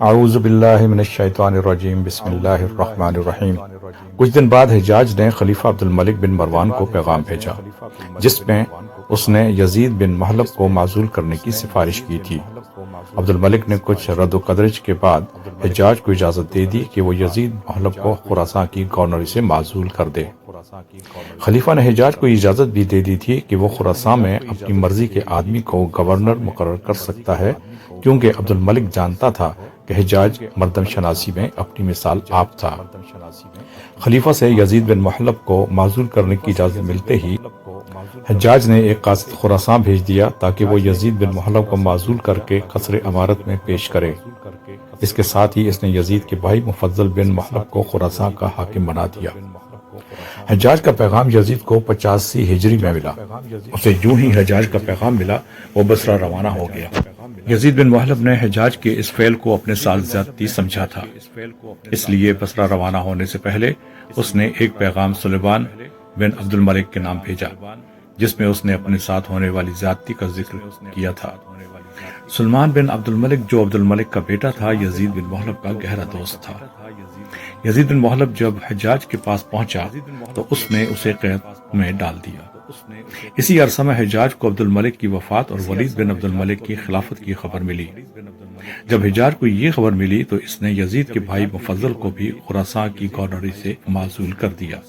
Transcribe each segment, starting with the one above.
اعوذ باللہ من الشیطان الرجیم بسم اللہ الرحمن الرحیم۔ کچھ دن بعد حجاج نے خلیفہ عبد الملک بن مروان کو پیغام بھیجا جس میں اس نے یزید بن محلب کو معزول کرنے کی سفارش کی تھی۔ عبد الملک نے کچھ رد و قدرج کے بعد حجاج کو اجازت دے دی کہ وہ یزید محلب کو خراساں کی گورنری سے معزول کر دے۔ خلیفہ نے حجاج کو اجازت بھی دے دی تھی کہ وہ خراساں میں اپنی مرضی کے آدمی کو گورنر مقرر کر سکتا ہے، کیونکہ عبد الملک جانتا تھا کہ حجاج مردم شناسی میں اپنی مثال آپ تھا۔ خلیفہ سے یزید بن محلب کو معزول کرنے کی اجازت ملتے ہی حجاج نے ایک قاصد خراساں بھیج دیا تاکہ وہ یزید بن محلب کو معزول کر کے قصر امارت میں پیش کرے۔ اس کے ساتھ ہی اس نے یزید کے بھائی مفضل بن محلب کو خراساں کا حاکم بنا دیا۔ حجاج کا پیغام یزید کو 85 ہجری میں ملا۔ اسے یوں ہی حجاج کا پیغام ملا وہ بصرہ روانہ ہو گیا۔ یزید بن محلب نے حجاج کے اس فعل کو اپنے ساتھ زیادتی سمجھا تھا، اس لیے بصرہ روانہ ہونے سے پہلے اس نے ایک پیغام سلیمان بن عبد الملک کے نام بھیجا جس میں اس نے اپنے ساتھ ہونے والی زیادتی کا ذکر کیا تھا۔ سلیمان بن عبد الملک جو عبد الملک کا بیٹا تھا یزید بن محلب کا گہرا دوست تھا۔ یزید بن محلب جب حجاج کے پاس پہنچا تو اس نے اسے قید میں ڈال دیا۔ اسی عرصہ میں حجاج کو عبد الملک کی وفات اور ولید بن عبد الملک کی خلافت کی خبر ملی۔ جب حجاج کو یہ خبر ملی تو اس نے یزید کے بھائی مفضل کو بھی خراساں کی گورنری سے معزول کر دیا۔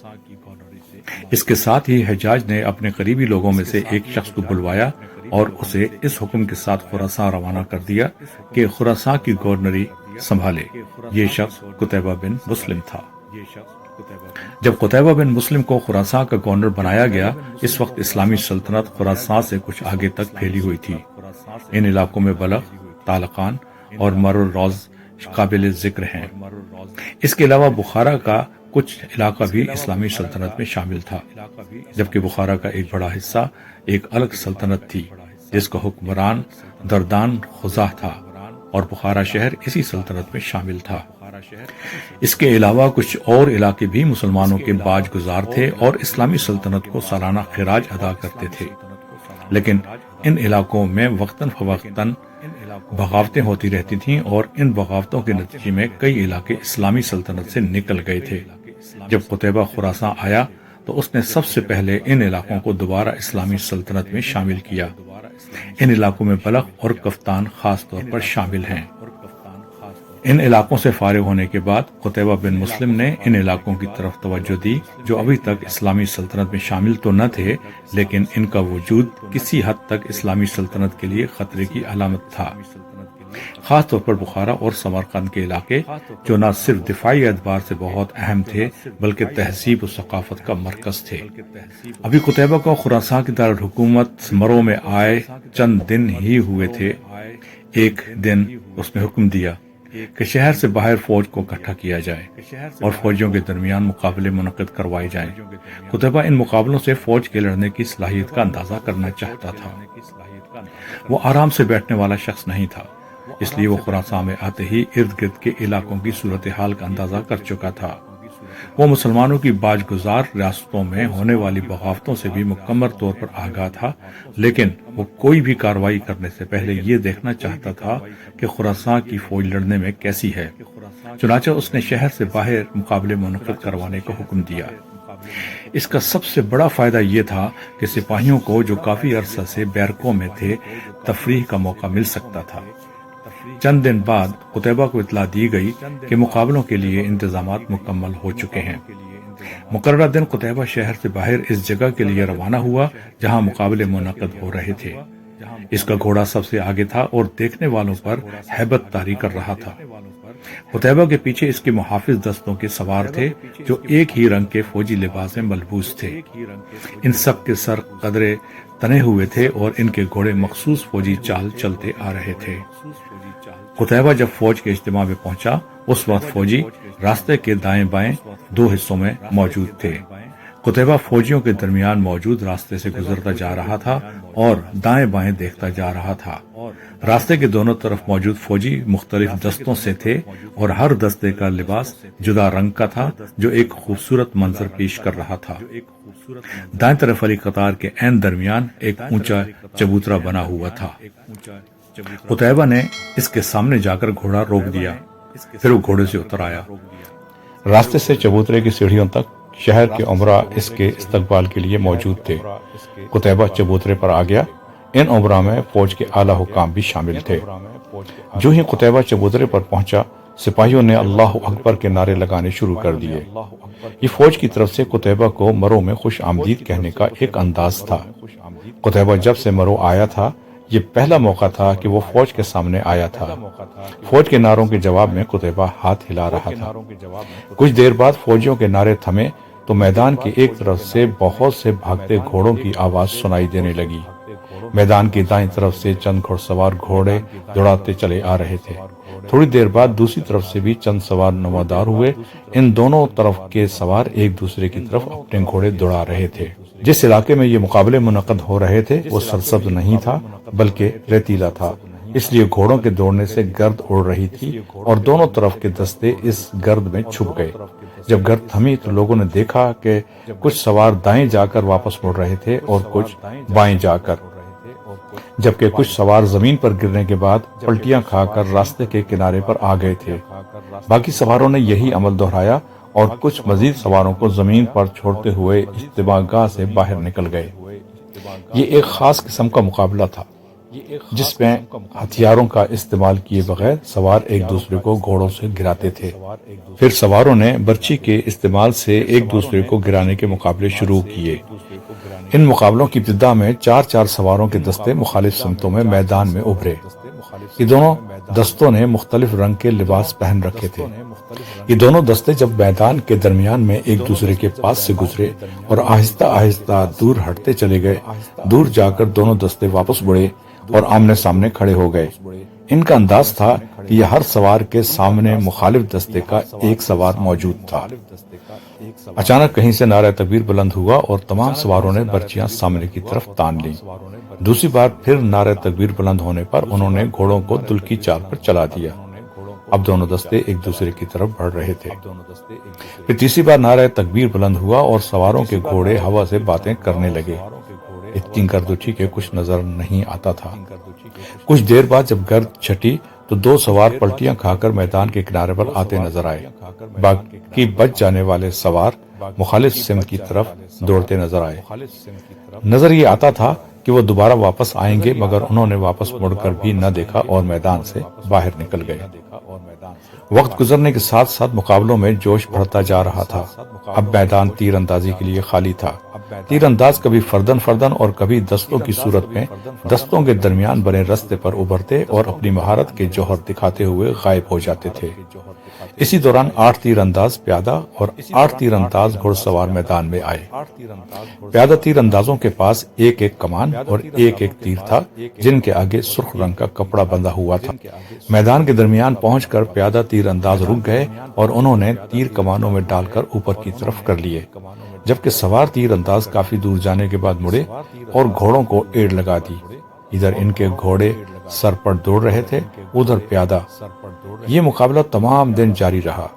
اس کے ساتھ ہی حجاج نے اپنے قریبی لوگوں میں سے ایک شخص کو بلوایا اور اسے اس حکم کے ساتھ خراساں روانہ کر دیا کہ خراساں کی گورنری سنبھالے۔ یہ شخص قتیبہ بن مسلم تھا۔ جب قتیبہ بن مسلم کو خراساں کا گورنر بنایا گیا اس وقت اسلامی سلطنت خراساں سے کچھ آگے تک پھیلی ہوئی تھی۔ ان علاقوں میں بلخ، تالقان اور مر الروز قابل ذکر ہیں۔ اس کے علاوہ بخارا کا کچھ علاقہ بھی اسلامی سلطنت میں شامل تھا، جبکہ بخارا کا ایک بڑا حصہ ایک الگ سلطنت تھی جس کا حکمران دردان خزاں تھا اور بخارا شہر اسی سلطنت میں شامل تھا۔ اس کے علاوہ کچھ اور علاقے بھی مسلمانوں کے باج گزار تھے اور اسلامی سلطنت کو سالانہ خراج ادا کرتے تھے، لیکن ان علاقوں میں وقتاً فوقتاً بغاوتیں ہوتی رہتی تھیں اور ان بغاوتوں کے نتیجے میں کئی علاقے اسلامی سلطنت سے نکل گئے تھے۔ جب قتیبہ خراساں آیا تو اس نے سب سے پہلے ان علاقوں کو دوبارہ اسلامی سلطنت میں شامل کیا۔ ان علاقوں میں بلخ اور کفتان خاص طور پر شامل ہیں۔ ان علاقوں سے فارغ ہونے کے بعد قتیبہ بن مسلم نے ان علاقوں کی طرف توجہ دی جو ابھی تک اسلامی سلطنت میں شامل تو نہ تھے، لیکن ان کا وجود کسی حد تک اسلامی سلطنت کے لیے خطرے کی علامت تھا۔ خاص طور پر بخارا اور سمرقند کے علاقے جو نہ صرف دفاعی اعتبار سے بہت اہم تھے بلکہ تہذیب و ثقافت کا مرکز تھے۔ ابھی قتیبہ کو خراساں کی دارالحکومت مرو میں آئے چند دن ہی ہوئے تھے۔ ایک دن اس نے حکم دیا کہ شہر سے باہر فوج کو اکٹھا کیا جائے اور فوجیوں کے درمیان مقابلے منعقد کروائے جائیں۔ قتیبہ ان مقابلوں سے فوج کے لڑنے کی صلاحیت کا اندازہ کرنا چاہتا تھا۔ وہ آرام سے بیٹھنے والا شخص نہیں تھا، اس لیے وہ خراساں میں آتے ہی ارد گرد کے علاقوں کی صورتحال کا اندازہ کر چکا تھا۔ وہ مسلمانوں کی باج گزار ریاستوں میں ہونے والی بغاوتوں سے بھی مکمل طور پر آگاہ تھا، لیکن وہ کوئی بھی کارروائی کرنے سے پہلے یہ دیکھنا چاہتا تھا کہ خراساں کی فوج لڑنے میں کیسی ہے۔ چنانچہ اس نے شہر سے باہر مقابلے منعقد کروانے کا حکم دیا۔ اس کا سب سے بڑا فائدہ یہ تھا کہ سپاہیوں کو جو کافی عرصہ سے بیرکوں میں تھے تفریح کا موقع مل سکتا تھا۔ چند دن بعد قتیبہ کو اطلاع دی گئی کہ مقابلوں کے لیے انتظامات مکمل ہو چکے ہیں۔ مقررہ دن قتیبہ شہر سے باہر اس جگہ کے لیے روانہ ہوا جہاں مقابلے منعقد ہو رہے تھے۔ اس کا گھوڑا سب سے آگے تھا اور دیکھنے والوں پر ہیبت طاری کر رہا تھا۔ قتیبہ کے پیچھے اس کے محافظ دستوں کے سوار تھے جو ایک ہی رنگ کے فوجی لباس میں ملبوس تھے۔ ان سب کے سر قدرے تنے ہوئے تھے اور ان کے گھوڑے مخصوص فوجی چال چلتے آ رہے تھے۔ قتیبہ جب فوج کے اجتماع میں پہنچا اس وقت فوجی راستے کے دائیں بائیں دو حصوں میں موجود تھے۔ قتیبہ فوجیوں کے درمیان موجود راستے سے گزرتا جا رہا تھا اور دائیں بائیں دیکھتا جا رہا تھا۔ راستے کے دونوں طرف موجود فوجی مختلف دستوں سے تھے اور ہر دستے کا لباس جدا رنگ کا تھا جو ایک خوبصورت منظر پیش کر رہا تھا۔ دائیں طرف والی قطار کے عین درمیان ایک اونچا چبوترا بنا ہوا تھا۔ قتیبہ نے اس کے سامنے جا کر گھوڑا روک دیا، پھر وہ گھوڑے سے اتر آیا۔ راستے سے چبوترے کی سیڑھیوں تک شہر کے عمرہ اس کے استقبال کے لیے موجود تھے۔ قتیبہ چبوترے پر آ گیا۔ ان عمرہ میں فوج کے اعلیٰ حکام بھی شامل تھے۔ جو ہی قتیبہ چبوترے پر پہنچا، سپاہیوں نے اللہ اکبر کے نعرے لگانے شروع کر دیے۔ یہ فوج کی طرف سے قتیبہ کو مرو میں خوش آمدید کہنے کا ایک انداز تھا۔ قتیبہ جب سے مرو آیا تھا، یہ پہلا موقع تھا کہ وہ فوج کے سامنے آیا تھا۔ فوج کے نعروں کے جواب میں قتیبہ ہاتھ ہلا رہا تھا۔ کچھ دیر بعد فوجیوں کے نعرے تھمے تو میدان کی ایک طرف سے بہت سے بھاگتے گھوڑوں کی آواز سنائی دینے لگی۔ میدان کی دائیں طرف سے چند گھڑ سوار گھوڑے دوڑاتے چلے آ رہے تھے۔ تھوڑی دیر بعد دوسری طرف سے بھی چند سوار نمودار ہوئے۔ ان دونوں طرف کے سوار ایک دوسرے کی طرف اپنے گھوڑے دوڑا رہے تھے۔ جس علاقے میں یہ مقابلے منعقد ہو رہے تھے وہ سرسبز نہیں تھا بلکہ ریتیلا تھا، اس لیے گھوڑوں کے دوڑنے سے گرد اڑ رہی تھی اور دونوں طرف کے دستے اس گرد میں چھپ گئے۔ جب گرد تھمی تو لوگوں نے دیکھا کہ کچھ سوار دائیں جا کر واپس مڑ رہے تھے اور کچھ بائیں جا کر، جبکہ کچھ سوار زمین پر گرنے کے بعد پلٹیاں کھا کر راستے کے کنارے پر آ گئے تھے۔ باقی سواروں نے یہی عمل دہرایا اور کچھ مزید سواروں کو زمین پر چھوڑتے ہوئے اجتماع گاہ سے باہر نکل گئے۔ یہ ایک خاص قسم کا مقابلہ تھا جس میں ہتھیاروں کا استعمال کیے بغیر سوار ایک دوسرے کو گھوڑوں سے گراتے تھے۔ پھر سواروں نے برچی کے استعمال سے ایک دوسرے کو گرانے کے مقابلے شروع کیے۔ ان مقابلوں کی ابتدا میں چار چار سواروں کے دستے مخالف سمتوں میں میدان میں ابھرے۔ یہ دونوں دستوں نے مختلف رنگ کے لباس پہن رکھے تھے۔ یہ دونوں دستے جب میدان کے درمیان میں ایک دوسرے کے پاس سے گزرے اور آہستہ آہستہ دور ہٹتے چلے گئے، دور جا کر دونوں دستے واپس مڑے اور آمنے سامنے کھڑے ہو گئے۔ ان کا انداز تھا کہ یہ ہر سوار کے سامنے مخالف دستے کا ایک سوار موجود تھا۔ اچانک کہیں سے نعرہ تکبیر بلند ہوا اور تمام سواروں نے برچیاں سامنے کی طرف تان لیں۔ دوسری بار پھر نعرہ تکبیر بلند ہونے پر انہوں نے گھوڑوں کو دل کی چال پر چلا دیا۔ اب دونوں دستے ایک دوسرے کی طرف بڑھ رہے تھے۔ پھر تیسری بار نعرہ تکبیر بلند ہوا اور سواروں کے گھوڑے ہوا سے باتیں کرنے لگے۔ اتنی گرد اٹھی کہ کچھ نظر نہیں آتا تھا۔ کچھ دیر بعد جب گرد چھٹی تو دو سوار پلٹیاں کھا کر میدان کے کنارے پر آتے نظر آئے۔ باقی بچ جانے والے سوار مخالف سمت کی طرف دوڑتے نظر آئے۔ نظر یہ آتا تھا کہ وہ دوبارہ واپس آئیں گے، مگر انہوں نے واپس مڑ کر بھی نہ دیکھا اور میدان سے باہر نکل گئے۔ وقت گزرنے کے ساتھ ساتھ مقابلوں میں جوش بڑھتا جا رہا تھا۔ اب میدان تیر اندازی کے لیے خالی تھا۔ تیر انداز کبھی فردن فردن اور کبھی دستوں کی صورت میں دستوں کے درمیان بنے رستے پر ابھرتے اور اپنی مہارت کے جوہر دکھاتے ہوئے غائب ہو جاتے تھے۔ اسی دوران 8 تیر انداز پیادہ اور 8 تیر انداز گھڑ سوار میدان میں آئے۔ پیادہ تیر اندازوں کے پاس ایک ایک کمان اور ایک ایک تیر تھا جن کے آگے سرخ رنگ کا کپڑا بندھا ہوا تھا۔ میدان کے درمیان پہنچ کر پیادہ تیر انداز رک گئے اور انہوں نے تیر کمانوں میں ڈال کر اوپر کی طرف کر لیے، جبکہ سوار تیر انداز کافی دور جانے کے بعد مڑے اور گھوڑوں کو ایڑ لگا دی۔ ادھر ان کے گھوڑے سر پر دوڑ رہے تھے، ادھر پیادہ۔ یہ مقابلہ تمام دن جاری رہا۔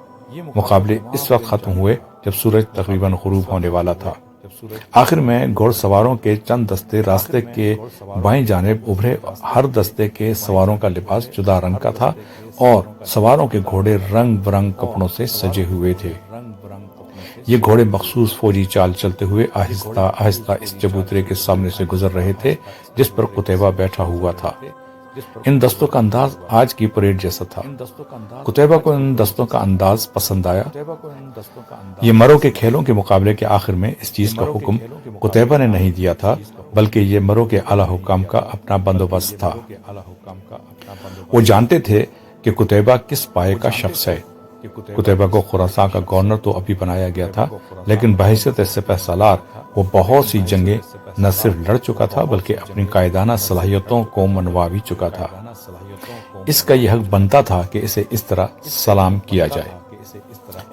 مقابلے اس وقت ختم ہوئے جب سورج تقریباً غروب ہونے والا تھا۔ آخر میں گھوڑ سواروں کے چند دستے راستے کے بائیں جانب ابھرے۔ ہر دستے کے سواروں کا لباس جدا رنگ کا تھا اور سواروں کے گھوڑے رنگ برنگ کپڑوں سے سجے ہوئے تھے۔ یہ گھوڑے مخصوص فوجی چال چلتے ہوئے آہستہ آہستہ اس چبوترے کے سامنے سے گزر رہے تھے جس پر قتیبہ بیٹھا ہوا تھا۔ ان دستوں کا انداز آج کی پریڈ جیسا تھا۔ قتیبہ کو ان دستوں کا انداز پسند آیا۔ یہ مرو کے کھیلوں کے مقابلے کے آخر میں اس چیز کا حکم قتیبہ نے نہیں دیا تھا، بلکہ یہ مرو کے اعلیٰ حکام کا اپنا بندوبست تھا۔ وہ جانتے تھے کہ قتیبہ کس پائے کا شخص ہے۔ قتیبہ کو خراساں کا گورنر تو ابھی بنایا گیا تھا، لیکن بحیثیت سپہ سالار وہ بہت سی جنگیں نہ صرف لڑ چکا تھا بلکہ اپنی قائدانہ صلاحیتوں کو منوا بھی چکا تھا۔ اس کا یہ حق بنتا تھا کہ اسے اس طرح سلام کیا جائے۔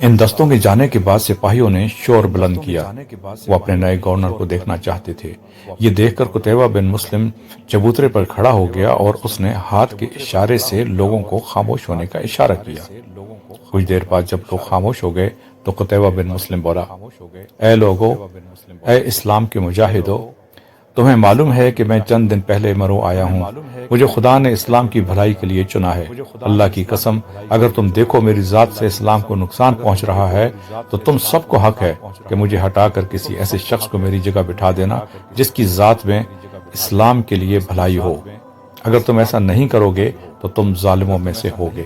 ان دستوں کے جانے کے بعد سپاہیوں نے شور بلند کیا۔ وہ اپنے نئے گورنر کو دیکھنا چاہتے تھے۔ یہ دیکھ کر قتیبہ بن مسلم چبوترے پر کھڑا ہو گیا اور اس نے ہاتھ کے اشارے سے لوگوں کو خاموش ہونے کا اشارہ کیا۔ کچھ دیر بعد جب لوگ خاموش ہو گئے تو قتیبہ بن مسلم بولا، اے لوگو، اے اسلام کے مجاہدو، تمہیں معلوم ہے کہ میں چند دن پہلے مرو آیا ہوں، مجھے خدا نے اسلام کی بھلائی کے لیے چنا ہے۔ اللہ کی قسم، اگر تم دیکھو میری ذات سے اسلام کو نقصان پہنچ رہا ہے تو تم سب کو حق ہے کہ مجھے ہٹا کر کسی ایسے شخص کو میری جگہ بٹھا دینا جس کی ذات میں اسلام کے لیے بھلائی ہو۔ اگر تم ایسا نہیں کرو گے تو تم ظالموں میں سے ہوگے،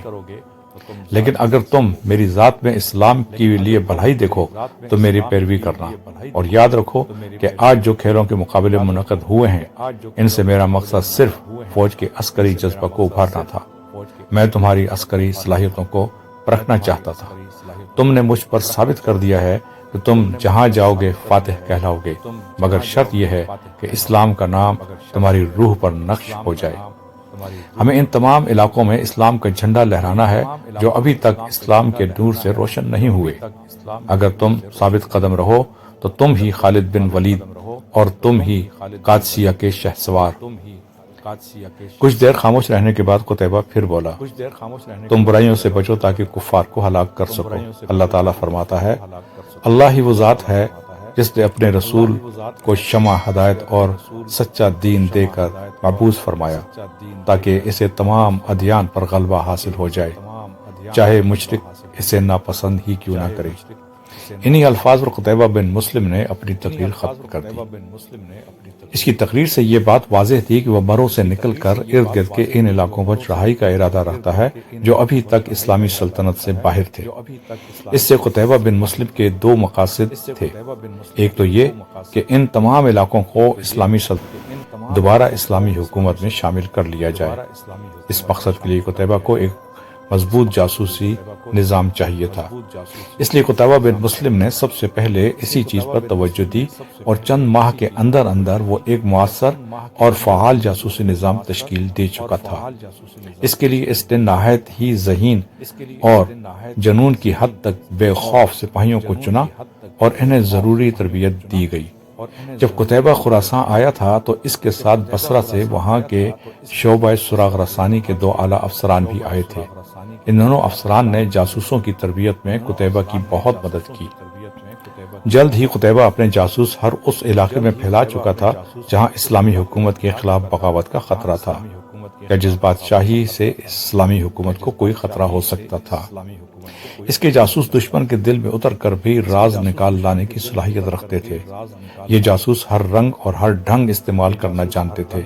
لیکن اگر تم میری ذات میں اسلام کے لیے بھلائی دیکھو تو میری پیروی کرنا، اور یاد رکھو کہ آج جو کھیلوں کے مقابلے منعقد ہوئے ہیں ان سے میرا مقصد صرف فوج کے عسکری جذبہ کو ابھارنا تھا۔ میں تمہاری عسکری صلاحیتوں کو پرکھنا چاہتا تھا۔ تم نے مجھ پر ثابت کر دیا ہے کہ تم جہاں جاؤ گے فاتح کہلاؤ گے، مگر شرط یہ ہے کہ اسلام کا نام تمہاری روح پر نقش ہو جائے۔ ہمیں ان تمام علاقوں میں اسلام کا جھنڈا لہرانا ہے جو ابھی تک اسلام کے نور سے روشن نہیں ہوئے۔ اگر تم ثابت قدم رہو تو تم ہی خالد بن ولید اور تم ہی قادسیہ کے شہسوار۔ کچھ دیر خاموش رہنے کے بعد قتیبہ پھر بولا، تم برائیوں سے بچو تاکہ کفار کو ہلاک کر سکو۔ اللہ تعالیٰ فرماتا ہے، اللہ ہی وہ ذات ہے جس نے اپنے رسول کو شمع ہدایت اور سچا دین دے کر مبعوث فرمایا تاکہ اسے تمام ادیان پر غلبہ حاصل ہو جائے، چاہے مشرک اسے ناپسند ہی کیوں نہ کرے۔ انہی الفاظ پر قتیبہ بن مسلم نے اپنی تقریر ختم کر دی۔ اس کی تقریر سے یہ بات واضح تھی کہ وہ مرو سے نکل کر ارد گرد کے ان علاقوں پر چڑھائی کا ارادہ رکھتا ہے جو ابھی تک اسلامی سلطنت سے باہر تھے۔ اس سے قتیبہ بن مسلم کے دو مقاصد تھے، ایک تو یہ کہ ان تمام علاقوں کو اسلامی سلطنت دوبارہ اسلامی حکومت میں شامل کر لیا جائے۔ اس مقصد کے لیے قتیبہ کو ایک مضبوط جاسوسی نظام چاہیے تھا، اس لیے قتیبہ بن مسلم نے سب سے پہلے اسی چیز پر توجہ دی اور چند ماہ کے اندر اندر وہ ایک مؤثر اور فعال جاسوسی نظام تشکیل دے چکا تھا۔ اس کے لیے اس نے نہایت ہی ذہین اور جنون کی حد تک بے خوف سپاہیوں کو چنا اور انہیں ضروری تربیت دی گئی۔ جب قتیبہ خراساں آیا تھا تو اس کے ساتھ بصرہ سے وہاں کے شعبہ سراغ رسانی کے دو اعلیٰ افسران بھی آئے تھے۔ ان دونوں افسران نے جاسوسوں کی تربیت میں قتیبہ کی بہت مدد کی۔ جلد ہی قتیبہ اپنے جاسوس ہر اس علاقے میں پھیلا چکا تھا جہاں اسلامی حکومت کے خلاف بغاوت کا خطرہ تھا یا جس بادشاہی سے اسلامی حکومت کو کوئی خطرہ ہو سکتا تھا۔ اس کے جاسوس دشمن کے دل میں اتر کر بھی راز نکال لانے کی صلاحیت رکھتے تھے۔ یہ جاسوس ہر رنگ اور ہر ڈھنگ استعمال کرنا جانتے تھے۔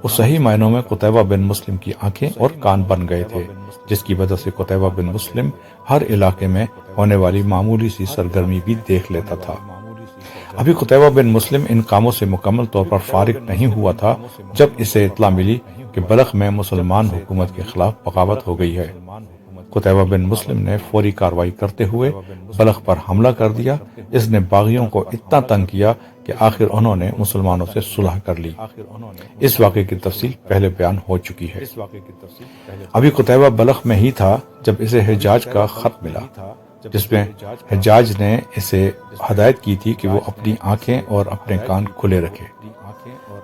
وہ صحیح معنوں میں قتیبہ بن مسلم کی آنکھیں اور کان بن گئے تھے، جس کی وجہ سے قتیبہ بن مسلم ہر علاقے میں ہونے والی معمولی سی سرگرمی بھی دیکھ لیتا تھا۔ ابھی قتیبہ بن مسلم ان کاموں سے مکمل طور پر فارغ نہیں ہوا تھا جب اسے اطلاع ملی کہ بلخ میں مسلمان حکومت کے خلاف بغاوت ہو گئی ہے۔ قتیبہ بن مسلم نے فوری کارروائی کرتے ہوئے بلخ پر حملہ کر دیا۔ اس نے باغیوں کو اتنا تنگ کیا کہ آخر انہوں نے مسلمانوں سے صلح کر لی۔ اس واقعے کی تفصیل پہلے بیان ہو چکی ہے۔ ابھی قتیبہ بلخ میں ہی تھا جب اسے حجاج کا خط ملا، جس میں حجاج نے اسے ہدایت کی تھی کہ وہ اپنی آنکھیں اور اپنے کان کھلے رکھے۔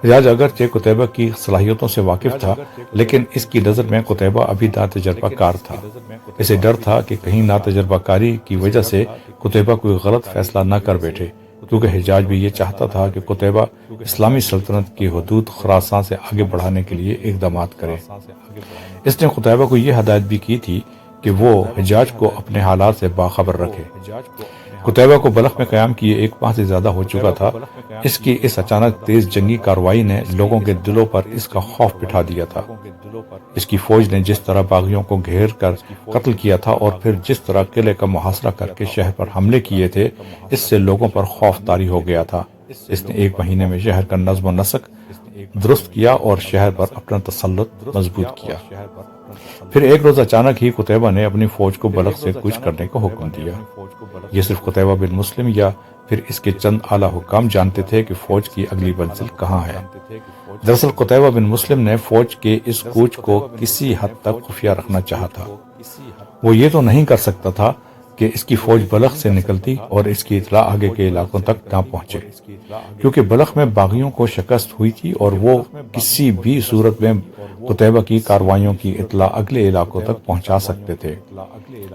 حجاج اگرچہ قتیبہ کی صلاحیتوں سے واقف تھا، لیکن اس کی نظر میں قتیبہ ابھی ناتجربہ کار تھا۔ اسے ڈر تھا کہ کہیں ناتجربہ کاری کی وجہ سے قتیبہ کوئی غلط فیصلہ نہ کر بیٹھے، کیونکہ حجاج بھی یہ چاہتا تھا کہ قتیبہ اسلامی سلطنت کی حدود خراساں سے آگے بڑھانے کے لیے اقدامات کرے۔ اس نے قتیبہ کو یہ ہدایت بھی کی تھی کہ وہ حجاج کو اپنے حالات سے باخبر رکھے۔ قتیبہ کو بلخ میں قیام کیے ایک ماہ سے زیادہ ہو چکا تھا۔ اس کی اس اچانک تیز جنگی کارروائی نے لوگوں کے دلوں پر اس کا خوف بٹھا دیا تھا۔ اس کی فوج نے جس طرح باغیوں کو گھیر کر قتل کیا تھا اور پھر جس طرح قلعے کا محاصرہ کر کے شہر پر حملے کیے تھے، اس سے لوگوں پر خوف طاری ہو گیا تھا۔ اس نے ایک مہینے میں شہر کا نظم و نسق درست کیا اور شہر پر اپنا تسلط مضبوط کیا۔ پھر ایک روز اچانک ہی قتیبہ نے اپنی فوج کو بلخ سے کوچ کرنے کا حکم دیا۔ یہ صرف قتیبہ بن مسلم یا پھر اس کے چند اعلیٰ حکام جانتے تھے کہ فوج کی اگلی منزل کہاں ہے۔ دراصل قتیبہ بن مسلم نے فوج کے اس کوچ کو کسی حد تک خفیہ رکھنا چاہا تھا۔ وہ یہ تو نہیں کر سکتا تھا کہ اس کی فوج بلخ سے نکلتی اور اس کی اطلاع آگے کے علاقوں تک نہ پہنچے، کیونکہ بلخ میں باغیوں کو شکست ہوئی تھی اور وہ کسی بھی صورت میں قتیبہ کی کاروائیوں کی اطلاع اگلے علاقوں تک پہنچا سکتے تھے۔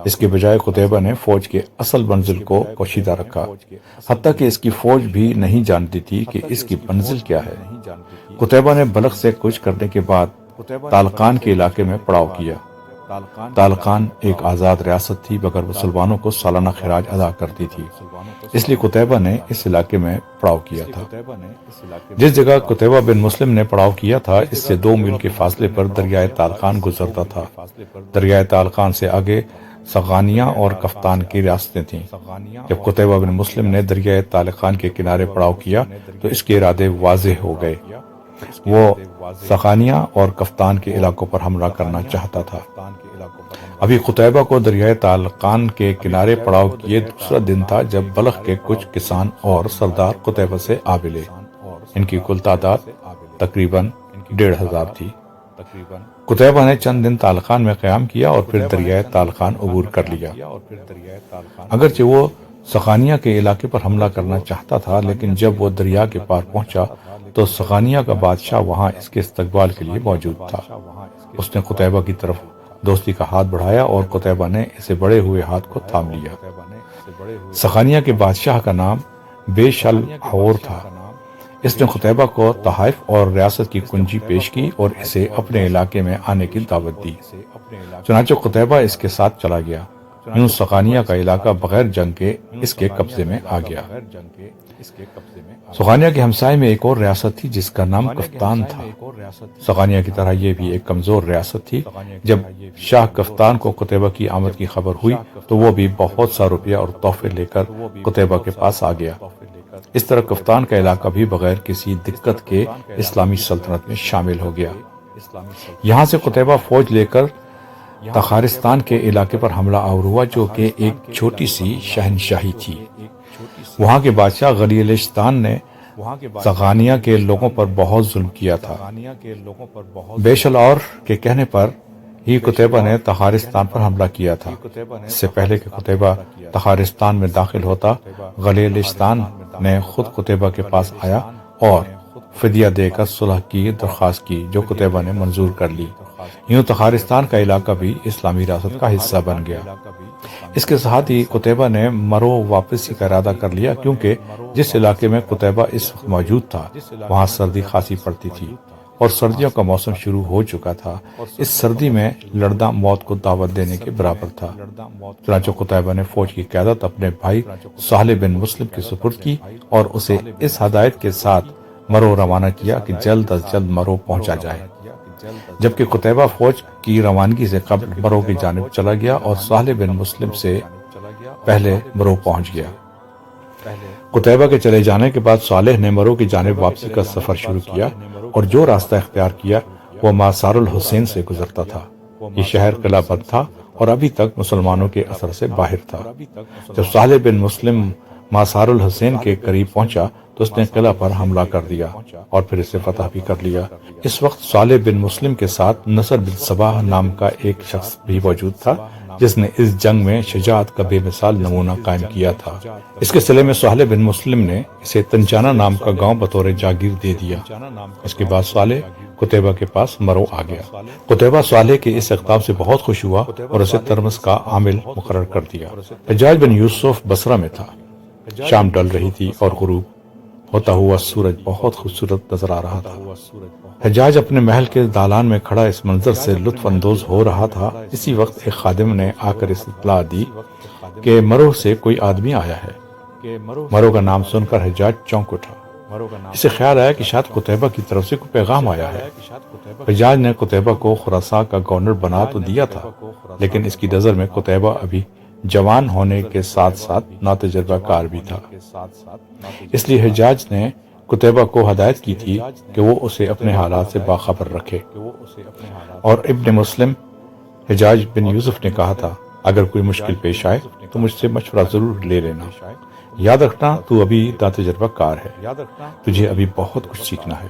اس کے بجائے قتیبہ نے فوج کے اصل منزل کو پوشیدہ رکھا، حتیٰ کہ اس کی فوج بھی نہیں جانتی تھی کہ اس کی منزل کیا ہے۔ قتیبہ نے بلخ سے کوچ کرنے کے بعد تالقان کے علاقے میں پڑاؤ کیا۔ تالقان ایک آزاد ریاست تھی مگر مسلمانوں کو سالانہ خراج ادا کرتی تھی، اس لیے قتیبہ نے اس علاقے میں پڑاؤ کیا تھا۔ جس جگہ قتیبہ بن مسلم نے پڑاؤ کیا تھا اس سے 2 میل کے فاصلے پر دریائے تالقان گزرتا تھا۔ دریائے تالقان سے آگے سغانیہ اور کفتان کی ریاستیں تھیں۔ جب قتیبہ بن مسلم نے دریائے تالقان کے کنارے پڑاؤ کیا تو اس کے ارادے واضح ہو گئے۔ وہ سغانیہ اور کفتان کے علاقوں پر حملہ کرنا چاہتا تھا۔ ابھی قتیبہ کو دریائے تالقان کے کنارے پڑاؤ کیے دوسرا دن تھا جب بلخ کے کچھ کسان اور سردار قتیبہ سے آ ملے۔ ان کی کل تعداد تقریباً 1500 تھی۔ قتیبہ نے چند دن تالقان میں قیام کیا اور پھر دریائے تالقان عبور کر لیا۔ اگرچہ وہ سغانیہ کے علاقے پر حملہ کرنا چاہتا تھا، لیکن جب وہ دریا کے پار پہنچا تو سغانیہ کا بادشاہ وہاں اس کے استقبال کے لیے موجود تھا۔ اس نے قتیبہ کی طرف دوستی کا ہاتھ بڑھایا اور قتیبہ نے اسے بڑھے ہوئے ہاتھ کو تھام لیا۔ سغانیہ کے بادشاہ کا نام بیشل عور تھا۔ اس نے قتیبہ کو تحائف اور ریاست کی کنجی پیش کی اور اسے اپنے علاقے میں آنے کی دعوت دی۔ چنانچہ قتیبہ اس کے ساتھ چلا گیا۔ یوں سغانیہ کا علاقہ بغیر جنگ کے اس کے قبضے میں آ گیا۔ سغانیہ کے ہمسائے میں ایک اور ریاست تھی جس کا نام کفتان تھا۔ سغانیہ کی طرح یہ بھی ایک کمزور ریاست تھی۔ جب شاہ کفتان کو قتیبہ کی آمد کی خبر ہوئی تو وہ بھی بہت سا روپیہ اور تحفے لے کر قتیبہ کے پاس آ گیا۔ اس طرح کفتان کا علاقہ بھی بغیر کسی دقت کے اسلامی سلطنت میں شامل ہو گیا۔ یہاں سے قتیبہ فوج لے کر تخارستان کے علاقے پر حملہ آور ہوا، جو کہ ایک چھوٹی سی شہنشاہی تھی۔ وہاں کے بادشاہ غلیلشتان نے سغانیہ کے لوگوں پر بہت ظلم کیا تھا۔ بیشل عور کے کہنے پر ہی قتیبہ نے تخارستان پر حملہ کیا تھا۔ اس سے پہلے کہ قتیبہ تخارستان میں داخل ہوتا، غلیلشتان نے خود قتیبہ کے پاس آیا اور فدیہ دے کر صلح کی درخواست کی، جو قتیبہ نے منظور کر لی۔ یوں تخارستان کا علاقہ بھی اسلامی ریاست کا حصہ بن گیا۔ اس کے ساتھ ہی قتیبہ نے مرو واپسی کا ارادہ کر لیا، کیونکہ جس علاقے میں قتیبہ اس وقت موجود تھا وہاں سردی خاصی پڑتی تھی اور سردیوں کا موسم شروع ہو چکا تھا۔ اس سردی میں لڑنا موت کو دعوت دینے کے برابر تھا۔ چنانچہ قتیبہ نے فوج کی قیادت اپنے بھائی سہل بن مسلم کے سپرد کی اور اسے اس ہدایت کے ساتھ مرو روانہ کیا کہ جلد از جلد مرو پہنچا جائے۔ جبکہ قتیبہ فوج کی روانگی سے قبل مرو کی جانب چلا گیا اور سہل بن مسلم سے پہلے مرو پہنچ گیا۔ قتیبہ کے چلے جانے کے بعد صالح نے مرو کی جانب واپسی کا سفر شروع کیا اور جو راستہ اختیار کیا وہ ماسار الحسین سے گزرتا تھا۔ یہ شہر قلعہ بند تھا اور ابھی تک مسلمانوں کے اثر سے باہر تھا۔ جب صالح بن مسلم ماسار الحسین کے قریب پہنچا تو اس نے قلعہ پر حملہ کر دیا اور پھر اسے فتح بھی کر لیا۔ اس وقت صالح بن مسلم کے ساتھ نصر بن صباح نام کا ایک شخص بھی موجود تھا، جس نے اس جنگ میں شجاعت کا بے مثال نمونہ قائم کیا تھا۔ اس کے صلے میں صالح بن مسلم نے اسے تنجانہ نام کا گاؤں بطور جاگیر دے دیا۔ اس کے بعد صالح قتیبہ کے پاس مرو آ گیا۔ قتیبہ صالح کے اس اقدام سے بہت خوش ہوا اور اسے ترمس کا عامل مقرر کر دیا۔ حجاج بن یوسف بصرہ میں تھا۔ شام ڈل رہی تھی اور غروب ہوتا ہوا سورج بہت خوبصورت نظر آ رہا تھا۔ حجاج اپنے محل کے دالان میں کھڑا اس منظر سے لطف اندوز ہو رہا تھا۔ اسی وقت ایک خادم نے آ کر اس اطلاع دی کہ مرو سے کوئی آدمی آیا ہے۔ مرو کا نام سن کر حجاج چونک اٹھا۔ اسے خیال آیا کہ شاید قتیبہ کی طرف سے کوئی پیغام آیا ہے۔ حجاج نے قتیبہ کو خراساں کا گورنر بنا تو دیا تھا، لیکن اس کی نظر میں قتیبہ ابھی جوان ہونے کے ساتھ ساتھ ناتجربہ کار بھی تھا۔ اس لیے حجاج نے قتیبہ کو ہدایت کی تھی کہ وہ اسے اپنے حالات سے باخبر رکھے۔ اور ابن مسلم حجاج بن یوسف نے کہا تھا، اگر کوئی مشکل پیش آئے تو مجھ سے مشورہ ضرور لے لینا۔ یاد رکھنا تو ابھی ناتجربہ کار ہے، تجھے ابھی بہت کچھ سیکھنا ہے۔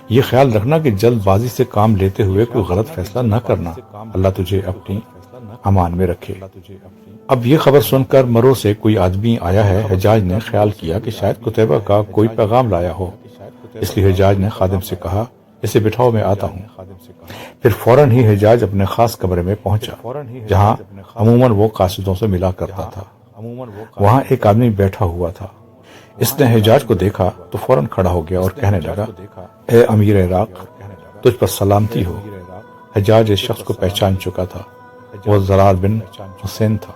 یہ خیال رکھنا کہ جلد بازی سے کام لیتے ہوئے کوئی غلط فیصلہ نہ کرنا، اللہ تجھے اپنی امان میں رکھے۔ اب یہ خبر سن کر مرو سے کوئی آدمی آیا ہے۔ حجاج نے خیال کیا کہ شاید قتیبہ کا کوئی پیغام لایا ہو، اس لیے حجاج نے خادم سے کہا اسے بٹھاؤ، میں آتا ہوں۔ پھر فوراً ہی حجاج اپنے خاص کمرے میں پہنچا جہاں عموماً وہ قاصدوں سے ملا کرتا تھا۔ وہاں ایک آدمی بیٹھا ہوا تھا۔ اس نے حجاج کو دیکھا تو فوراً کھڑا ہو گیا اور کہنے لگا اے امیر عراق، تجھ پر سلامتی ہو۔ حجاج اس شخص کو پہچان چکا تھا، وہ زرار بن حسین تھا۔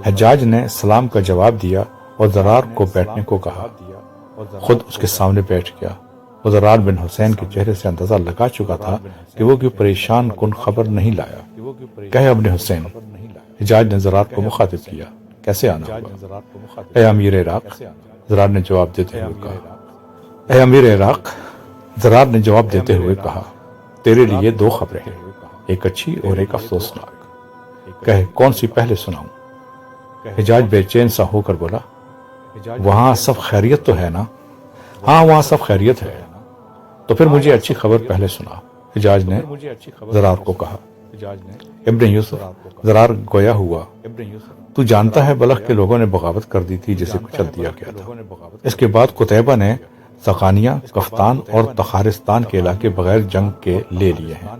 حجاج نے سلام کا جواب دیا اور زرار کو بیٹھنے کو کہا، خود اس کے سامنے بیٹھ گیا۔ وہ زرار بن حسین کے چہرے سے اندازہ لگا چکا تھا کہ وہ کوئی پریشان کن خبر نہیں لایا۔ کہے ابن حسین۔ حجاج نے زرار کو مخاطب کیا، کیسے آنا ہوا؟ اے امیر عراق، زرار نے جواب دیتے ہوئے کہا، اے امیر عراق، زرار نے جواب دیتے ہوئے کہا، تیرے لیے دو خبریں ہیں، ایک اچھی اور ایک افسوسناک۔ کہے کون سی پہلے سناؤں؟ حجاج بے چین سا ہو کر بولا، وہاں سب خیریت تو ہے نا؟ ہاں وہاں سب خیریت ہے۔ تو پھر مجھے اچھی خبر پہلے سنا۔ حجاج نے زرار کو کہا۔ ابن یوسف، زرار گویا ہوا، تو جانتا ہے بلخ کے لوگوں نے بغاوت کر دی تھی جسے کچل دیا گیا تھا۔ اس کے بعد قتیبہ نے سقانیہ، کفتان اور تخارستان کے علاقے بغیر جنگ کے لے لیے ہیں۔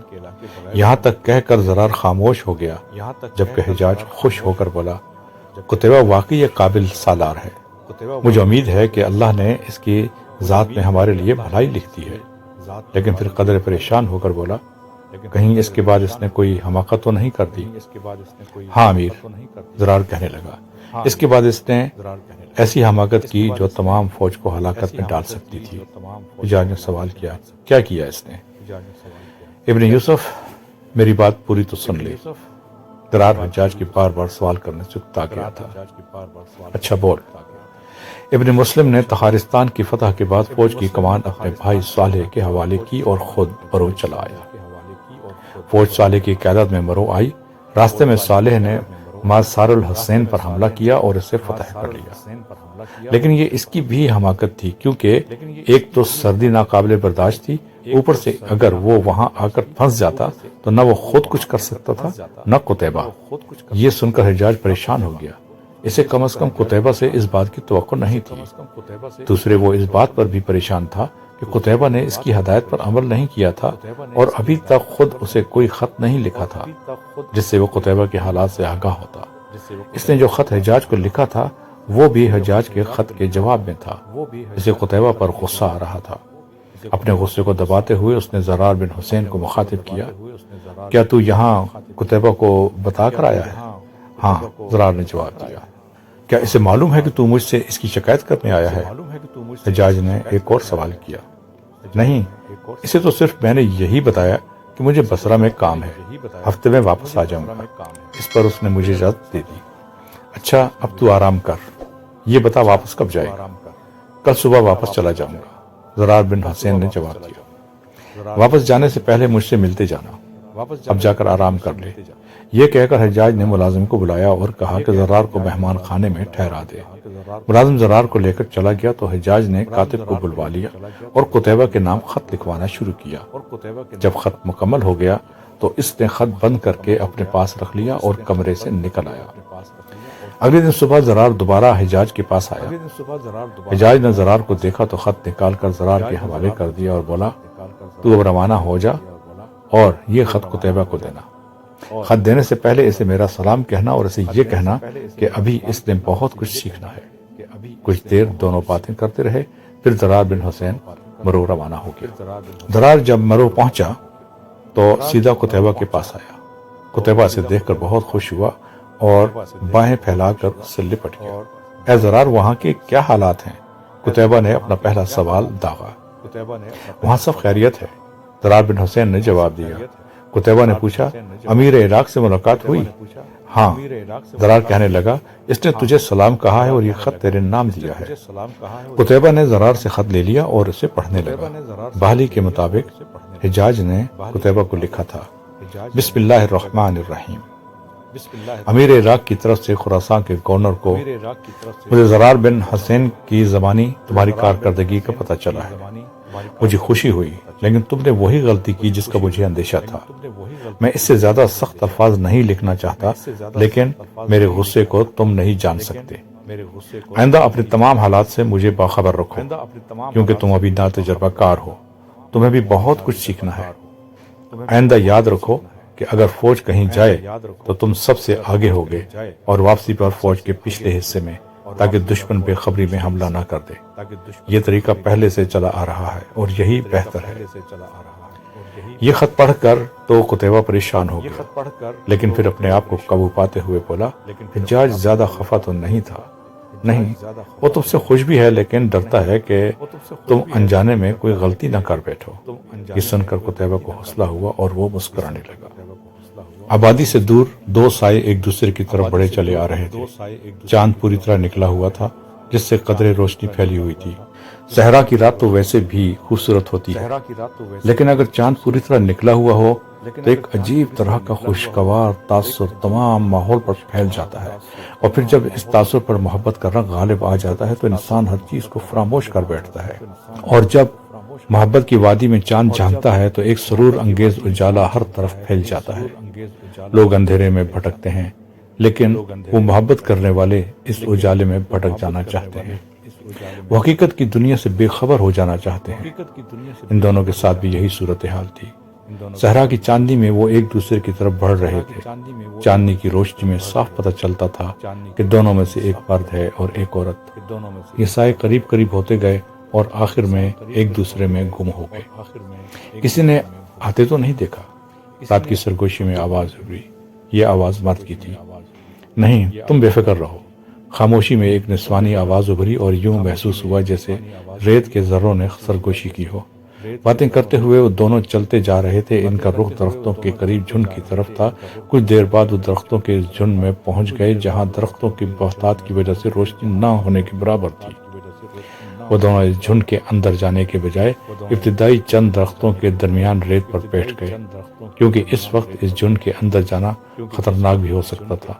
یہاں تک کہہ کر زرار خاموش ہو گیا، جبکہ حجاج خوش ہو کر بولا، قتیبہ واقعی ایک قابل سالار ہے۔ مجھے امید ہے کہ اللہ نے اس کی ذات میں ہمارے لیے بھلائی لکھ دی ہے۔ لیکن پھر قدر پریشان ہو کر بولا، کہیں اس کے بعد اس نے کوئی حماقت تو نہیں کر دی؟ ہاں امیر، زرار کہنے لگا، اس کے بعد اس نے ایسی حماقت کی جو تمام فوج کو ہلاکت میں ڈال سکتی تھی۔ حجاج نے سوال کیا، کیا کیا اس نے؟ ابن یوسف، میری بات پوری تو سن لے۔ زرار حجاج کی بار بار سوال کرنے سے اکتا گیا تھا۔ اچھا بول۔ ابن مسلم نے تخارستان کی فتح کے بعد فوج کی کمان اپنے بھائی صالح کے حوالے کی اور خود مرو چلا آیا۔ فوج صالح کی قیادت میں مرو آئی۔ راستے میں صالح نے مازار الحسین پر حملہ کیا اور اسے فتح کر لیا، لیکن یہ اس کی بھی حماقت تھی، کیونکہ ایک تو سردی ناقابل برداشت تھی، اوپر سے اگر وہ وہاں آ کر پھنس جاتا تو نہ وہ خود کچھ کر سکتا تھا نہ قتیبہ۔ یہ سن کر حجاج پریشان ہو گیا، اسے کم از کم قتیبہ سے اس بات کی توقع نہیں تھی۔ دوسرے وہ اس بات پر بھی پریشان تھا کہ قتیبہ نے اس کی ہدایت پر عمل نہیں کیا تھا اور ابھی تک خود اسے کوئی خط نہیں لکھا تھا جس سے وہ قتیبہ کے حالات سے آگاہ ہوتا۔ اس نے جو خط حجاج کو لکھا تھا وہ بھی حجاج کے خط کے جواب میں تھا، اسے قتیبہ پر غصہ آ رہا تھا۔ اپنے غصے کو دباتے ہوئے اس نے زرار بن حسین کو مخاطب کیا، کیا تو یہاں قتیبہ کو بتا کر آیا ہے؟ ہاں، زرار نے جواب دیا۔ کیا اسے معلوم ہے کہ تو مجھ سے اس کی شکایت کرنے آیا ہے؟ حجاج نے ایک اور سوال کیا۔ نہیں، اسے تو صرف میں نے یہی بتایا کہ مجھے بصرہ میں کام ہے، ہفتے میں واپس آ جاؤں گا۔ اس پر اس نے مجھے اجازت دے دی۔ اچھا اب تو آرام کر، یہ بتا واپس کب جائے گا؟ کل صبح واپس چلا جاؤں گا، زرار بن حسین نے جواب دیا۔ واپس جانے سے پہلے مجھ سے ملتے جانا، اب جا کر آرام کر لے۔ یہ کہہ کر حجاج نے ملازم کو بلایا اور کہا کہ زرار کو مہمان خانے میں ٹھہرا دے۔ ملازم زرار کو لے کر چلا گیا تو حجاج نے کاتب کو بلوا لیا اور قتیبہ کے نام خط لکھوانا شروع کیا۔ جب خط مکمل ہو گیا تو اس نے خط بند کر کے اپنے پاس رکھ لیا اور کمرے سے نکل آیا۔ اگلے دن صبح زرار دوبارہ حجاج کے پاس آیا۔ حجاج نے زرار کو دیکھا تو خط نکال کر زرار کے حوالے کر دیا اور بولا، تو اب روانہ ہو جا اور یہ خط قتیبہ کو دینا۔ خط دینے سے پہلے اسے میرا سلام کہنا اور اسے یہ کہنا کہ ابھی اس نے بہت کچھ سیکھنا ہے۔ کچھ دیر دونوں باتیں کرتے رہے، پھر زرار بن حسین مرو روانہ ہو گیا۔ زرار جب مرو پہنچا تو سیدھا قتیبہ کے پاس آیا۔ قتیبہ اسے دیکھ کر بہت خوش ہوا اور باہیں پھیلا کر اس سے لپٹ گیا۔ اے زرار، وہاں کے کیا حالات ہیں؟ قتیبہ نے اپنا پہلا سوال داغا۔ وہاں سب خیریت ہے، زرار بن حسین نے جواب دیا۔ قتیبہ نے پوچھا، امیر عراق سے ملاقات ہوئی؟ ہاں، زرار کہنے لگا، اس نے تجھے سلام کہا ہے اور یہ خط تیرے نام دیا ہے۔ قتیبہ نے زرار سے خط لے لیا اور اسے پڑھنے لگا۔ بحالی کے مطابق حجاج نے قتیبہ کو لکھا تھا، بسم اللہ الرحمن الرحیم، امیر عراق کی طرف سے خراسان کے گورنر کو مجھے زرار بن حسین کی زبانی تمہاری کارکردگی کا پتہ چلا ہے۔ مجھے خوشی ہوئی لیکن تم نے وہی غلطی کی جس کا مجھے اندیشہ تھا۔ میں اس سے زیادہ سخت الفاظ نہیں لکھنا چاہتا، لیکن میرے غصے کو تم نہیں جان سکتے۔ آئندہ اپنے تمام حالات سے مجھے باخبر رکھو، کیونکہ تم ابھی ناتجربہ کار ہو، تمہیں بھی بہت کچھ سیکھنا ہے۔ آئندہ یاد رکھو کہ اگر فوج کہیں جائے تو تم سب سے آگے ہوگے، اور واپسی پر فوج کے پچھلے حصے میں، تاکہ دشمن بے خبری میں حملہ نہ کر دے۔ یہ طریقہ پہلے سے چلا آ رہا ہے اور یہی بہتر ہے۔ یہ خط پڑھ کر تو قتیبہ پریشان ہو گیا، لیکن پھر اپنے آپ کو قابو پاتے ہوئے بولا، حجاج زیادہ خفا تو نہیں تھا؟ نہیں، وہ تم سے خوش بھی ہے، لیکن ڈرتا ہے کہ تم انجانے میں کوئی غلطی نہ کر بیٹھو۔ یہ سن کر قتیبہ کو حوصلہ ہوا اور وہ مسکرانے لگا۔ آبادی سے دور دو سائے ایک دوسرے کی طرف بڑھے چلے آ رہے تھے۔ چاند پوری طرح نکلا ہوا تھا، جس سے قدرے روشنی پھیلی ہوئی تھی۔ صحرا کی رات تو ویسے بھی خوبصورت ہوتی ہے، لیکن اگر چاند پوری طرح نکلا ہوا ہو تو ایک عجیب طرح کا خوشگوار تاثر تمام ماحول پر پھیل جاتا ہے، اور پھر جب اس تاثر پر محبت کا رنگ غالب آ جاتا ہے تو انسان ہر چیز کو فراموش کر بیٹھتا ہے۔ اور جب محبت کی وادی میں چاند جھانکتا ہے تو ایک سرور انگیز اجالا ہر طرف پھیل جاتا ہے۔ لوگ اندھیرے میں بھٹکتے ہیں، لیکن وہ محبت کرنے والے اس اجالے میں بھٹک جانا چاہتے ہیں، وہ حقیقت کی دنیا سے بے خبر ہو جانا چاہتے ہیں۔ ان دونوں کے ساتھ بھی یہی صورتحال تھی۔ صحرا کی چاندنی میں وہ ایک دوسرے کی طرف بڑھ رہے تھے۔ چاندنی کی روشنی میں صاف پتہ چلتا تھا کہ دونوں میں سے ایک مرد ہے اور ایک عورت۔ یہ سائے قریب قریب ہوتے گئے اور آخر میں ایک دوسرے میں گم ہو گئے۔ کسی نے آتے تو نہیں دیکھا؟ رات کی سرگوشی میں آواز ہوئی۔ یہ آواز مرد کی تھی۔ نہیں، تم بے فکر رہو۔ خاموشی میں ایک نسوانی آواز ابھری اور یوں محسوس ہوا جیسے ریت کے ذروں نے سرگوشی کی ہو۔ باتیں کرتے ہوئے وہ دونوں چلتے جا رہے تھے۔ ان کا رخ درختوں کے قریب جھنڈ کی طرف تھا۔ کچھ دیر بعد وہ درختوں کے جھنڈ میں پہنچ گئے جہاں درختوں کی بہتات کی وجہ سے روشنی نہ ہونے کے برابر تھی۔ وہ دونوں اس جھنڈ کے اندر جانے کے بجائے ابتدائی چند درختوں کے درمیان ریت پر بیٹھ گئے، کیونکہ اس وقت اس جھنڈ کے اندر جانا خطرناک بھی ہو سکتا تھا۔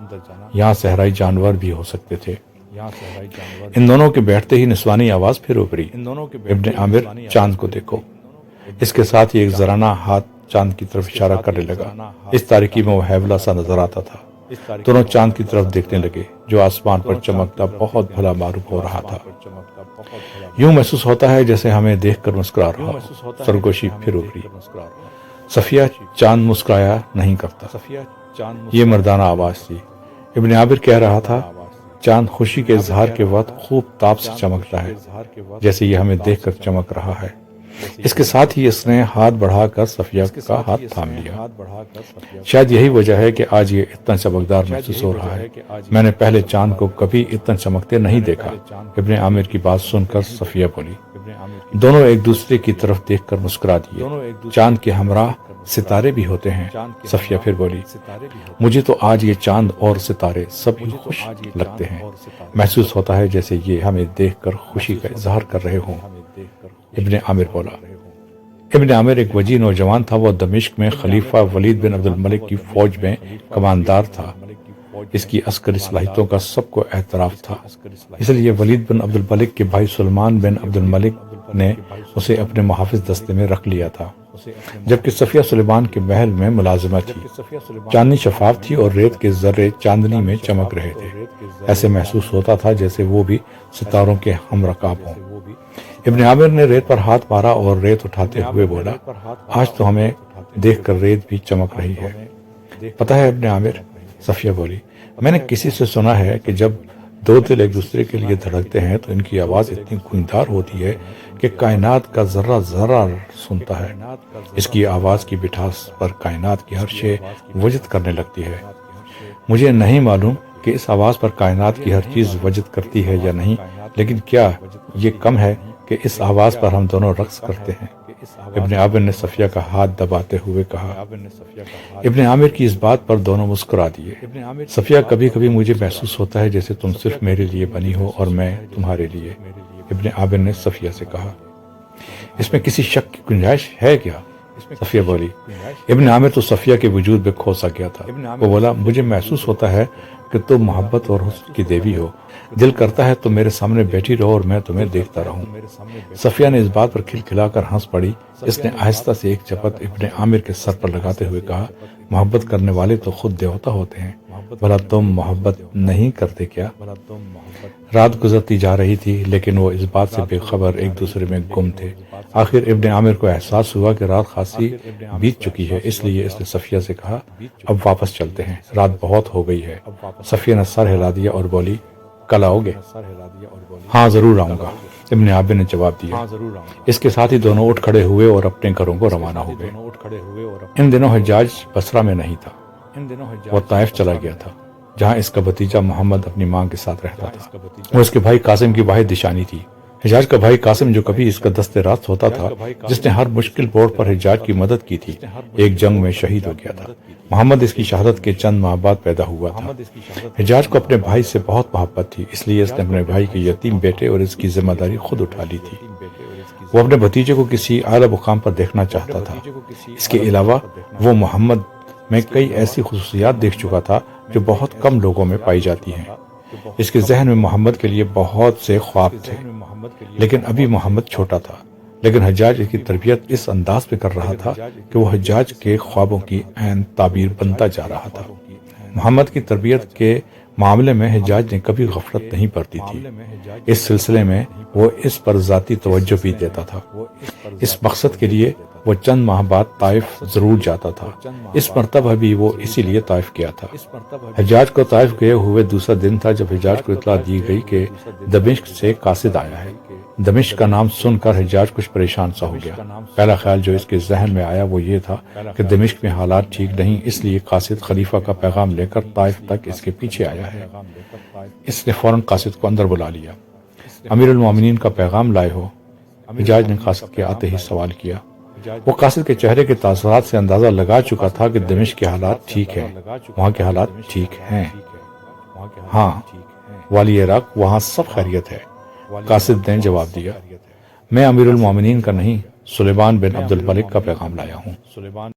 یہاں صحرائی جانور بھی ہو سکتے تھے۔ ان دونوں کے بیٹھتے ہی نسوانی آواز پھر ابھری، ابن عامر، چاند کو دیکھو۔ اس کے ساتھ ہی ایک زرانہ ہاتھ چاند کی طرف اشارہ کرنے لگا۔ اس تاریکی میں وہ ہیولا سا نظر آتا تھا۔ دونوں چاند کی طرف دیکھنے لگے، جو آسمان پر چمکتا بہت بھلا معلوم ہو رہا تھا۔ یوں محسوس ہوتا ہے جیسے ہمیں دیکھ کر مسکرا رہا ہو۔ سرگوشی پھر ابھری۔ صفیہ، چاند مسکرایا نہیں کرتا۔ یہ مردانہ آواز تھی۔ ابن عابر کہہ رہا تھا، چاند خوشی کے اظہار کے وقت خوب تاب سے چمکتا ہے، جیسے یہ ہمیں دیکھ کر چمک رہا ہے۔ اس کے ساتھ ہی اس نے ہاتھ بڑھا کر صفیہ کا ہاتھ تھام لیا۔ شاید یہی وجہ ہے کہ آج یہ اتنا چمکدار محسوس ہو رہا ہے۔ میں نے پہلے چاند کو کبھی اتنا چمکتے نہیں دیکھا۔ ابن عامر کی بات سن کر صفیہ بولی۔ دونوں ایک دوسرے کی طرف دیکھ کر مسکرا دیے۔ چاند کے ہمراہ ستارے بھی ہوتے ہیں، صفیہ پھر بولی۔ مجھے تو آج یہ چاند اور ستارے سب خوش لگتے ہیں۔ محسوس ہوتا ہے جیسے یہ ہمیں دیکھ کر خوشی کا اظہار کر رہے ہوں۔ ابن عامر بولا۔ ابن عامر ایک وجیح نوجوان تھا۔ وہ دمشق میں خلیفہ ولید بن عبد الملک کی فوج میں کماندار تھا۔ اس کی عسکری صلاحیتوں کا سب کو اعتراف تھا، اس لیے ولید بن عبد الملک کے بھائی سلمان بن عبد الملک نے اسے اپنے محافظ دستے میں رکھ لیا تھا، جبکہ صفیہ سلیمان کے محل میں ملازمہ تھی۔ چاندنی شفاف تھی اور ریت کے ذرے چاندنی میں چمک رہے تھے۔ ایسے محسوس ہوتا تھا جیسے وہ بھی ستاروں کے ہم رکاب ہوں۔ ابن عامر نے ریت پر ہاتھ مارا اور ریت اٹھاتے ہوئے بولا، آج تو ہمیں دیکھ کر ریت بھی چمک رہی ہے۔ پتہ ہے ابن عامر، صفیہ بولی، میں نے کسی سے سنا ہے کہ جب دو دل ایک دوسرے کے لیے دھڑکتے ہیں تو ان کی آواز اتنی گونجدار ہوتی ہے کہ کائنات کا ذرہ ذرہ سنتا ہے۔ اس کی آواز کی مٹھاس پر کائنات کی ہر شے وجد کرنے لگتی ہے۔ مجھے نہیں معلوم کہ اس آواز پر کائنات کی ہر چیز وجد کرتی ہے یا نہیں، لیکن کیا یہ کم ہے کہ اس آواز پر ہم دونوں رقص کرتے ہیں؟ ابن عامر نے صفیہ کا ہاتھ دباتے ہوئے کہا۔ ابن عامر کی اس بات پر دونوں مسکرا دیے۔ صفیہ، کبھی کبھی مجھے محسوس ہوتا ہے جیسے تم صرف میرے لیے بنی ہو اور میں تمہارے لیے، ابن عامر نے صفیہ سے کہا۔ اس میں کسی شک کی گنجائش ہے کیا؟ صفیہ بولی۔ ابن عامر تو صفیہ کے وجود میں کھو سا گیا تھا۔ وہ بولا، مجھے محسوس ہوتا ہے کہ کہ تم محبت اور حسن کی دیوی ہو، دل کرتا ہے تم میرے سامنے بیٹھی رہو اور میں تمہیں دیکھتا رہوں۔ صفیہ نے اس بات پر کھلکھلا کر ہنس پڑی۔ اس نے آہستہ سے ایک چپت ابن عامر کے سر پر لگاتے ہوئے کہا، محبت کرنے والے تو خود دیوتا ہوتے ہیں، بھلا تم محبت نہیں کرتے کیا؟ رات گزرتی جا رہی تھی لیکن وہ اس بات سے بے خبر ایک دوسرے میں گم تھے۔ آخر ابن عامر کو احساس ہوا کہ رات خاصی بیت چکی ہے، اس لیے اس نے صفیہ سے کہا، اب واپس چلتے ہیں، رات بہت ہو گئی ہے۔ صفیہ نے سر ہلا دیا اور بولی، کل آؤ گے؟ ہاں ضرور آؤں گا، ابن عامر نے جواب دیا۔ اس کے ساتھ ہی دونوں اٹھ کھڑے ہوئے اور اپنے گھروں کو روانہ ہو گئے۔ ان دنوں حجاج بصرہ میں نہیں تھا، وہ طائف چلا گیا تھا، جہاں اس کا بھتیجا محمد اپنی ماں کے ساتھ رہتا تھا۔ وہ اس کے بھائی قاسم کی واحد نشانی تھی۔ حجاج کا بھائی قاسم جو کبھی اس کا دست راست ہوتا تھا، جس نے ہر مشکل موڑ پر حجاج کی مدد کی تھی، ایک جنگ میں شہید ہو گیا تھا۔ محمد اس کی شہادت کے چند ماہ بعد پیدا ہوا تھا۔ حجاج کو اپنے بھائی سے بہت محبت تھی، اس لیے اس نے اپنے بھائی کے یتیم بیٹے اور اس کی ذمہ داری خود اٹھا لی تھی۔ وہ اپنے بھتیجے کو کسی اعلیٰ مقام پر دیکھنا چاہتا تھا۔ اس کے علاوہ وہ محمد میں کئی ایسی خصوصیات دیکھ چکا تھا جو بہت کم لوگوں میں پائی جاتی ہیں۔ اس کے ذہن میں محمد کے لیے بہت سے خواب تھے، لیکن ابھی محمد چھوٹا تھا۔ لیکن حجاج اس کی تربیت اس انداز پہ کر رہا تھا کہ وہ حجاج کے خوابوں کی عین تعبیر بنتا جا رہا تھا۔ محمد کی تربیت کے معاملے میں حجاج نے کبھی غفلت نہیں برتی تھی۔ اس سلسلے میں وہ اس پر ذاتی توجہ بھی دیتا تھا۔ اس مقصد کے لیے وہ چند ماہ بعد طائف ضرور جاتا تھا۔ اس مرتبہ بھی وہ اسی لیے طائف گیا تھا۔ حجاج کو طائف گئے ہوئے دوسرا دن تھا جب حجاج کو اطلاع دی گئی کہ دمشق سے قاصد آیا ہے۔ دمشق کا نام سن کر حجاج کچھ پریشان سا ہو گیا۔ پہلا خیال جو اس کے ذہن میں آیا وہ یہ تھا کہ دمشق میں حالات ٹھیک نہیں، اس لیے قاصد خلیفہ کا پیغام لے کر طائف تک اس کے پیچھے آیا ہے۔ اس نے فوراً قاصد کو اندر بلا لیا۔ امیر المومنین کا پیغام لائے ہو؟ حجاج نے قاصد کے آتے ہی سوال کیا۔ وہ قاصد کے چہرے کے تاثرات سے اندازہ لگا چکا تھا کہ دمشق کے حالات ٹھیک ہیں، وہاں کے حالات ٹھیک ہیں۔ ہاں والی عراق، وہاں سب خیریت ہے، قاصد نے جواب دیا۔ میں امیر المومنین کا نہیں، سلیمان بن عبد الملک کا پیغام لایا ہوں۔